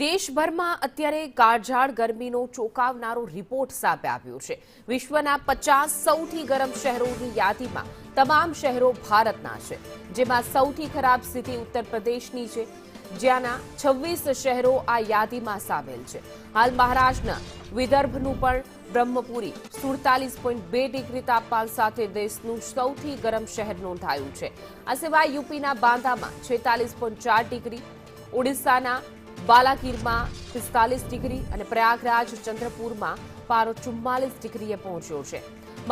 દેશભરમાં અત્યારે કાળઝાળ ગરમીનો ચોંકાવનારો રિપોર્ટ સામે આવ્યો છે। વિશ્વના 50 સૌથી ગરમ શહેરોની યાદીમાં તમામ શહેરો ભારતના છે, જેમાં સૌથી ખરાબ સ્થિતિ ઉત્તર પ્રદેશની છે, જ્યાંના 26 શહેરો આ યાદીમાં સામેલ છે। હાલ મહારાષ્ટ્રના વિદર્ભનું પણ બ્રહ્મપુરી 47.2 ડિગ્રી તાપમાન સાથે દેશનું સૌથી ગરમ શહેર નોંધાયું છે। આ સિવાય યુપીના બાંદામાં 46.4 ડિગ્રી, ઓડિશાના બાલાકીરમાં 45 ડિગ્રી અને પ્રયાગરાજ ચંદ્રપુરમાં પારો 44 ડિગ્રીએ પહોંચ્યો છે।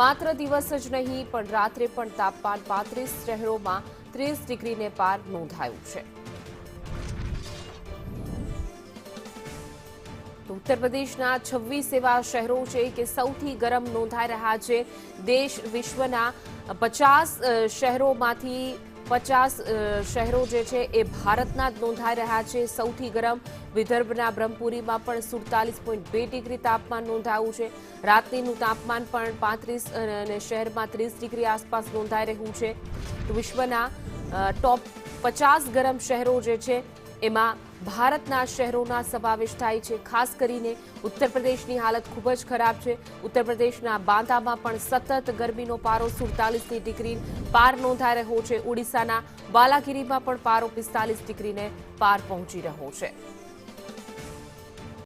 માત્ર દિવસ જ નહીં પણ રાત્રે પણ તાપમાન 35 શહેરોમાં 30 ડિગ્રીને પાર નોંધાયું છે। ઉત્તર પ્રદેશના 26 એવા શહેરો છે કે સૌથી ગરમ નોંધાઈ રહ્યા છે। દેશ વિશ્વના 50 શહેરોમાંથી 50 શહેરો જે છે એ ભારતના જ નોંધાઈ રહ્યા છે। સૌથી ગરમ વિદર્ભના બ્રહ્મપુરીમાં પણ 47.2 ડિગ્રી તાપમાન નોંધાયું છે। રાત્રિનું તાપમાન પણ 35 અને શહેરમાં 30 ડિગ્રી આસપાસ નોંધાઈ રહ્યું છે। તો વિશ્વના ટોપ 50 ગરમ શહેરો જે છે એમાં ભારતના શહેરોના સમાવેશ થાય છે। ખાસ કરીને ઉત્તર પ્રદેશની હાલત ખૂબ જ ખરાબ છે। ઉત્તર પ્રદેશના બાંદામાં પણ સતત ગરમીનો પારો 47 ડિગ્રી પાર નોંધાઈ રહ્યો છે। ઓડિશાના બાલાગીરીમાં પણ પારો 45 ડિગ્રીને પાર પહોંચી રહ્યો છે।